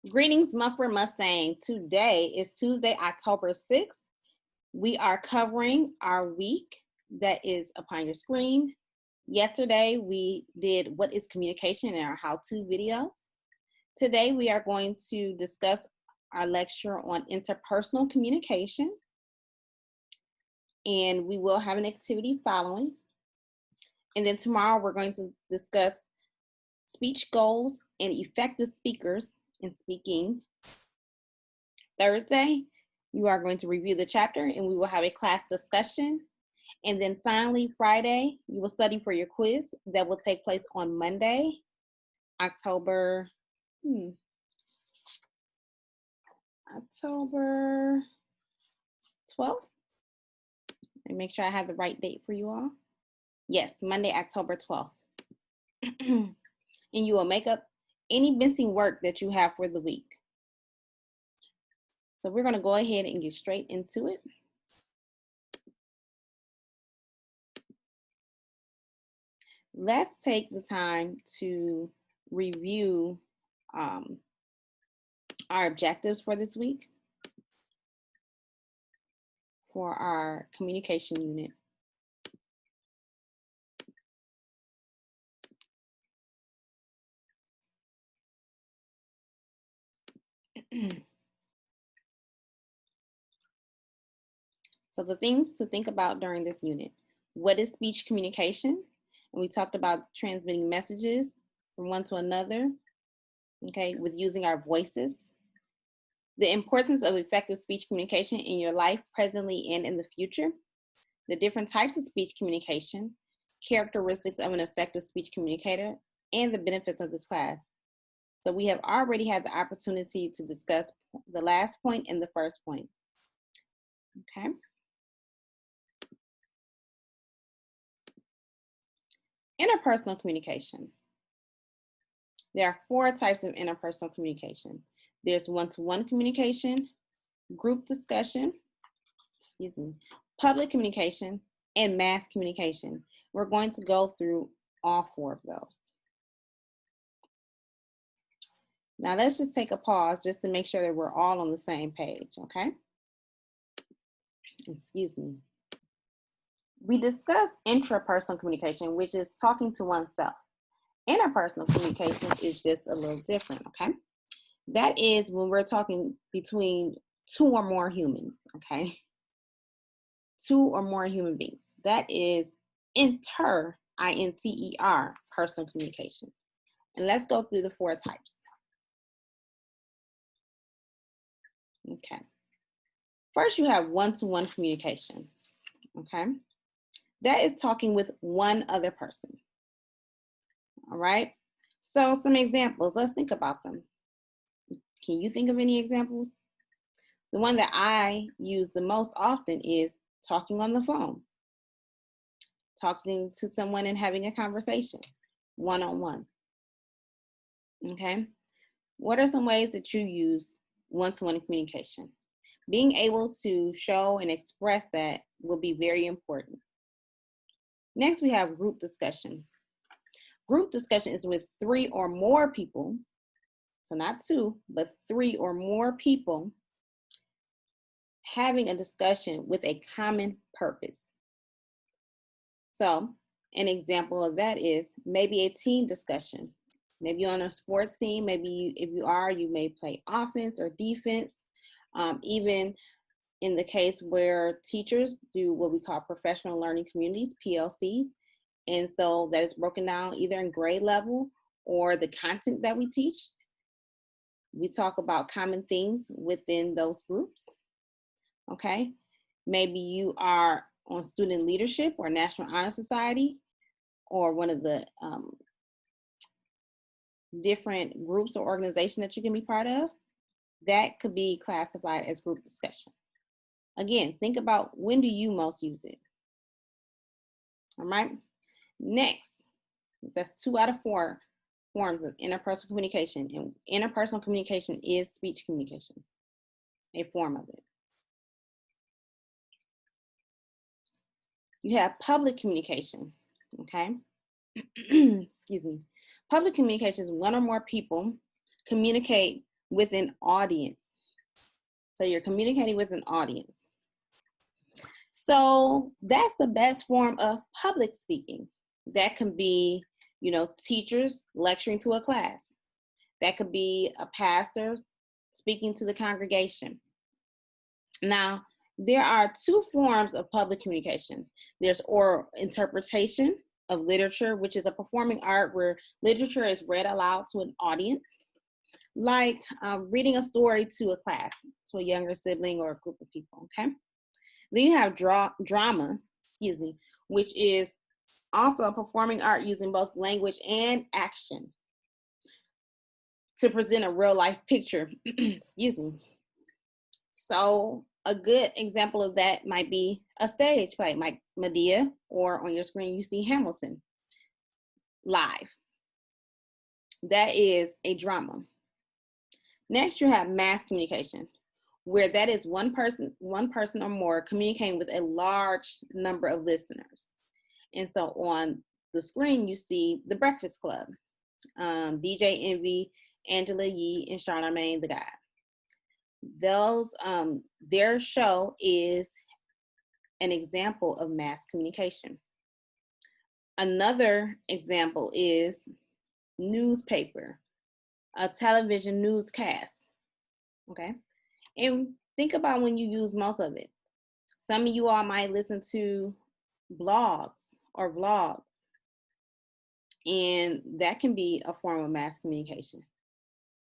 Greetings, Mumford Mustang. Today is Tuesday, October 6th. We are covering our week that is upon your screen. Yesterday, we did what is communication in our how-to videos. Today, we are going to discuss our lecture on interpersonal communication. And we will have an activity following. And then tomorrow, we're going to discuss speech goals and effective speakers in speaking. Thursday, you are going to review the chapter and we will have a class discussion. And then finally, Friday, you will study for your quiz that will take place on Monday, October 12th. And make sure I have the right date for you all. Yes, Monday, October 12th. And you will make up any missing work that you have for the week. So we're going to go ahead and get straight into it. Let's take the time to review our objectives for this week for our communication unit. So the things to think about during this unit: what is speech communication? And we talked about transmitting messages from one to another, okay, with using our voices. The importance of effective speech communication in your life, presently and in the future. The different types of speech communication, characteristics of an effective speech communicator, and the benefits of this class. So we have already had the opportunity to discuss the last point and the first point, okay? Interpersonal communication. There are 4 types of interpersonal communication. There's one-to-one communication, group discussion, public communication, and mass communication. We're going to go through all 4 of those. Now let's just take a pause just to make sure that we're all on the same page, okay? Excuse me. We discussed intrapersonal communication, which is talking to oneself. Interpersonal communication is just a little different, okay? That is when we're talking between 2 or more humans, okay? 2 or more human beings. That is inter, I-N-T-E-R, personal communication. And let's go through the 4 types. Okay. First, you have one-to-one communication, okay? That is talking with one other person, all right? So some examples, let's think about them. Can you think of any examples? The one that I use the most often is talking on the phone, talking to someone and having a conversation, one-on-one, okay? What are some ways that you use one-to-one communication? Being able to show and express that will be very important. Next, we have group discussion. Group discussion is with 3 or more people, so not 2, but 3 or more people having a discussion with a common purpose. So an example of that is maybe a team discussion. Maybe you're on a sports team, maybe if you are, you may play offense or defense. Even in the case where teachers do what we call professional learning communities, PLCs, and so that is broken down either in grade level or the content that we teach. We talk about common things within those groups, okay? Maybe you are on student leadership or National Honor Society or one of the different groups or organizations that you can be part of. That could be classified as group discussion. Again, think about when do you most use it? All right. Next, that's 2 out of 4 forms of interpersonal communication. And interpersonal communication is speech communication, a form of it. You have public communication, okay? Excuse me. Public communication is 1 or more people communicate with an audience. So you're communicating with an audience. So that's the best form of public speaking. That can be, you know, teachers lecturing to a class. That could be a pastor speaking to the congregation. Now, there are two forms of public communication. There's oral interpretation of literature, which is a performing art where literature is read aloud to an audience, like reading a story to a class, to a younger sibling or a group of people, okay? Then you have drama, which is also a performing art using both language and action to present a real life picture, So a good example of that might be a stage play, like Medea, or on your screen you see Hamilton live. That is a drama. Next, you have mass communication, where that is one person or more communicating with a large number of listeners. And so on the screen, you see The Breakfast Club, DJ Envy, Angela Yee, and Charlamagne tha God. Those, their show is an example of mass communication. Another example is newspaper, a television newscast, okay? And think about when you use most of it. Some of you all might listen to blogs or vlogs, and that can be a form of mass communication.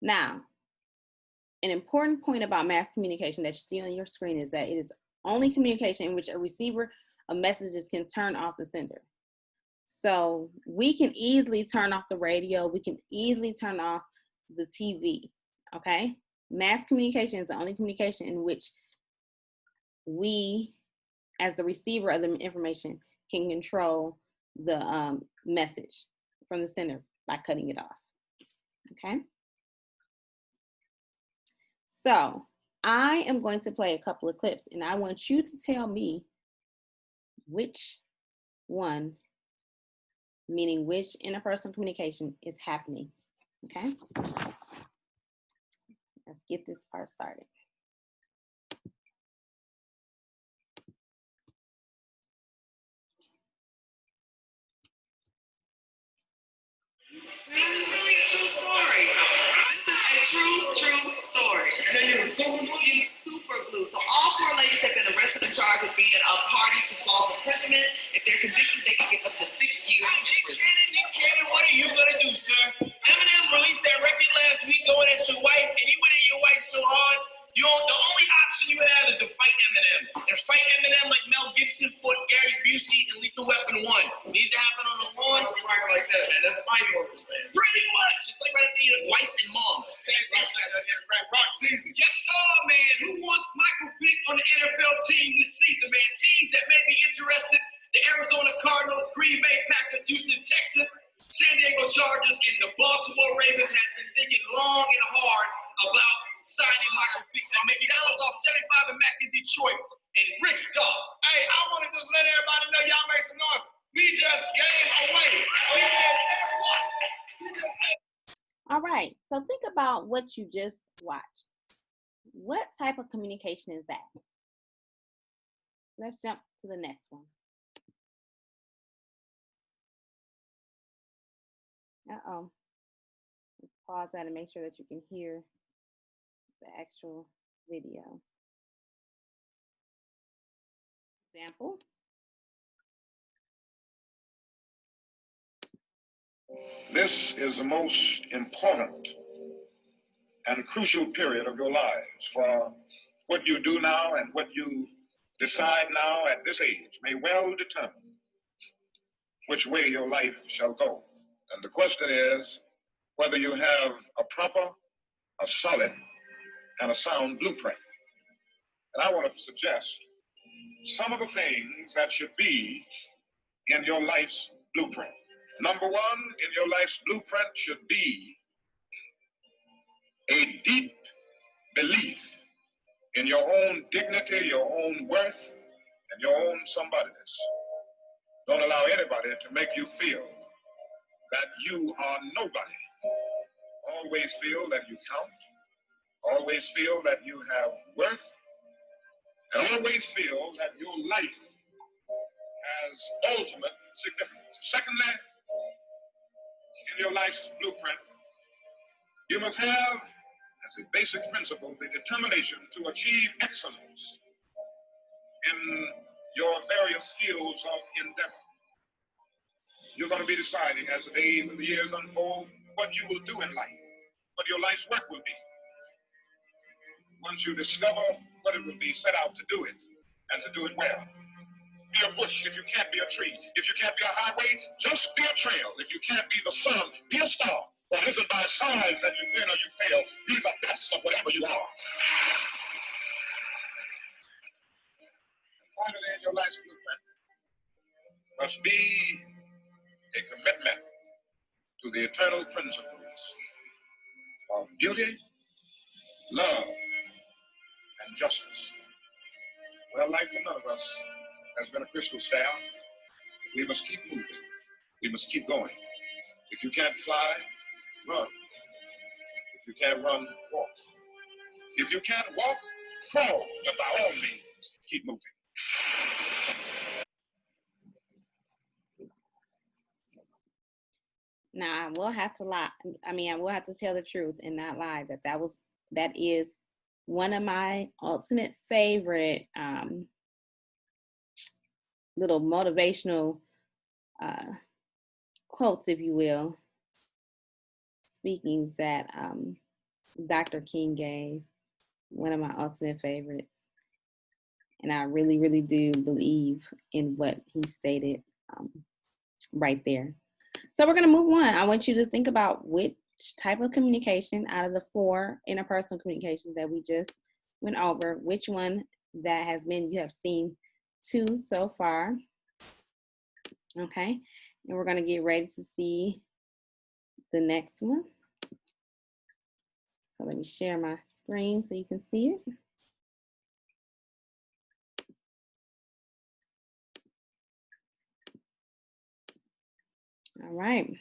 Now, an important point about mass communication that you see on your screen is that it is only communication in which a receiver of messages can turn off the sender. So we can easily turn off the radio, we can easily turn off the TV, okay? Mass communication is the only communication in which we, as the receiver of the information, can control the message from the sender by cutting it off, okay? So I am going to play a couple of clips, and I want you to tell me which one, meaning which interpersonal communication, is happening, okay? Let's get this part started. This is really a true story. This is a true story. And they use super glue? Use super glue. So all four ladies have been arrested and charged with being a party to false imprisonment. If they're convicted, they can get up to 6 years in prison. Nick Cannon, what are you gonna do, sir? Eminem released that record last week going at your wife, and you went at your wife so hard. The only option you have is to fight Eminem. And fight Eminem like Mel Gibson fought Gary Busey and Lethal Weapon 1. Needs to happen on the lawn. Like that, man. That's my words, man. Pretty much. It's like right after your wife and mom. Same Rock teasing. Yes, sir, man. Who wants Michael Vick on the NFL team this season, man? Teams that may be interested: the Arizona Cardinals, Green Bay Packers, Houston Texans, San Diego Chargers, and the Baltimore Ravens has been thinking long and hard about signing Michael Vick. So McDonald's off 75 and Mac in Detroit. And Ricky, dog. Hey, I want to just let everybody know y'all make some noise. We just gave away. All right, so think about what you just watched. What type of communication is that? Let's jump to the next one. Uh-oh. Let's pause that and make sure that you can hear the actual video. Example. This is the most important and crucial period of your lives, for what you do now and what you decide now at this age may well determine which way your life shall go. And the question is whether you have a proper, a solid, and a sound blueprint. And I want to suggest some of the things that should be in your life's blueprint. Number one in your life's blueprint should be a deep belief in your own dignity, your own worth, and your own somebodyness. Don't allow anybody to make you feel that you are nobody. Always feel that you count, Always feel that you have worth, and always feel that your life has ultimate significance. Secondly, in your life's blueprint, you must have, as a basic principle, the determination to achieve excellence in your various fields of endeavor. You're going to be deciding as the days and the years unfold what you will do in life, what your life's work will be. Once you discover what it will be, set out to do it and to do it well. Be a bush if you can't be a tree. If you can't be a highway, just be a trail. If you can't be the sun, be a star. For it isn't by signs that you win or you fail. Be the best of whatever you are. Finally, in your life's blueprint must be a commitment to the eternal principles of beauty, love, and justice. Well, life for none of us has been a crystal staff. We must keep moving. We must keep going. If you can't fly, run. If you can't run, walk. If you can't walk, crawl. But by all means, keep moving. Now, I will have to lie. I will have to tell the truth and not lie that is one of my ultimate favorite little motivational quotes, if you will, speakings that Dr. King gave, one of my ultimate favorites. And I really, really do believe in what he stated right there. So we're going to move on. I want you to think about which type of communication out of the 4 interpersonal communications that we just went over, which one that has been, you have seen 2 so far. Okay. And we're going to get ready to see the next one. So let me share my screen so you can see it. All right.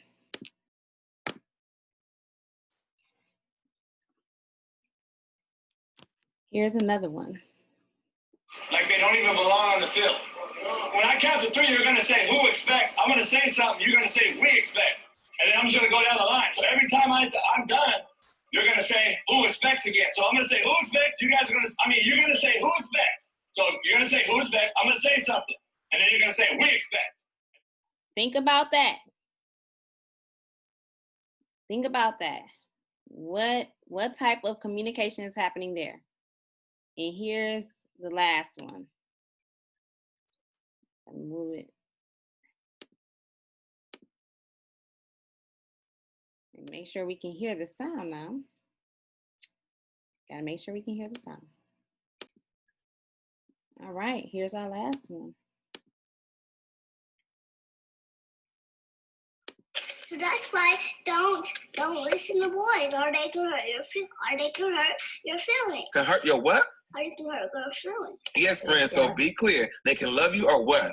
Here's another one. Like they don't even belong on the field. When I count to 3, you're going to say, who expects? I'm going to say something. You're going to say, we expect. And then I'm just going to go down the line. So every time I'm done, you're going to say, who expects again. So I'm going to say, who expects? You guys are going to, you're going to say, who expects? So you're going to say, who expects? I'm going to say something. And then you're going to say, we expect. Think about that. Think about that. What type of communication is happening there? And here's the last one. Let me move it. And make sure we can hear the sound now. Gotta make sure we can hear the sound. All right, here's our last one. So that's why don't listen to boys, or they can hurt your feelings. Can hurt your what? Or they can hurt girls' feelings. Yes, friend. So be clear. They can love you or what?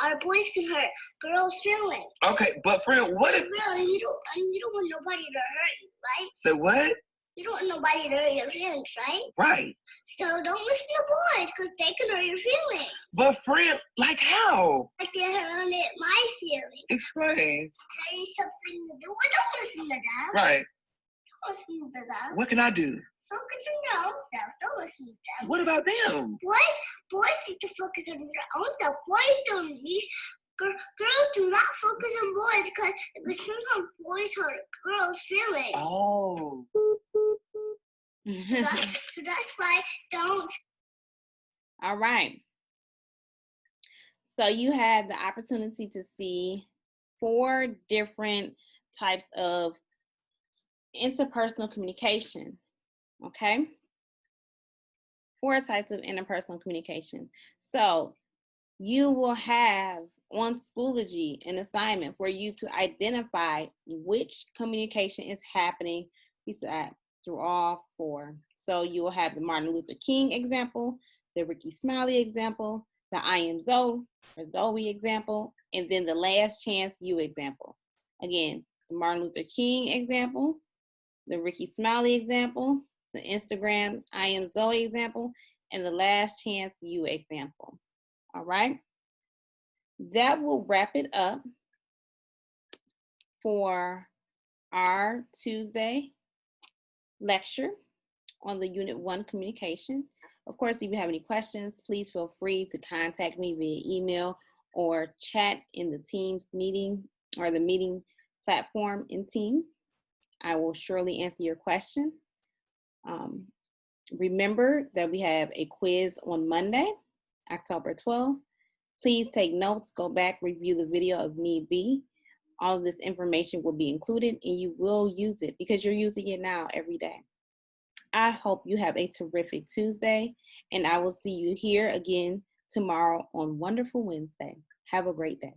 Our boys can hurt girls' feelings. Okay, but friend, what if? Really, you don't want nobody to hurt you, right? Say what? You don't want nobody to hurt your feelings, right? Right. So don't listen to boys, because they can hurt your feelings. But friend, like how? Like they hurt my feelings. Explain. Tell you something to do. Don't listen to them. Right. Don't listen to them. What can I do? Focus on your own self. Don't listen to them. What about them? Boys need to focus on their own self. Boys don't need. Girls do not focus on boys because sometimes boys hurt girls' feelings. Oh. So that's why don't. All right. So you had the opportunity to see 4 different types of interpersonal communication. Okay? 4 types of interpersonal communication. So you will have on Schoology an assignment for you to identify which communication is happening through all 4. So you will have the Martin Luther King example, the Ricky Smiley example, the I am Zoe example, and then the last chance you example. Again, the Martin Luther King example, the Ricky Smiley example, the Instagram I am Zoe example, and the last chance you example. All right. That will wrap it up for our Tuesday lecture on the Unit 1 communication. Of course, if you have any questions, please feel free to contact me via email or chat in the Teams meeting or the meeting platform in Teams. I will surely answer your question. Remember that we have a quiz on Monday, October 12th. Please take notes, go back, review the video if need be. All of this information will be included and you will use it because you're using it now every day. I hope you have a terrific Tuesday, and I will see you here again tomorrow on Wonderful Wednesday. Have a great day.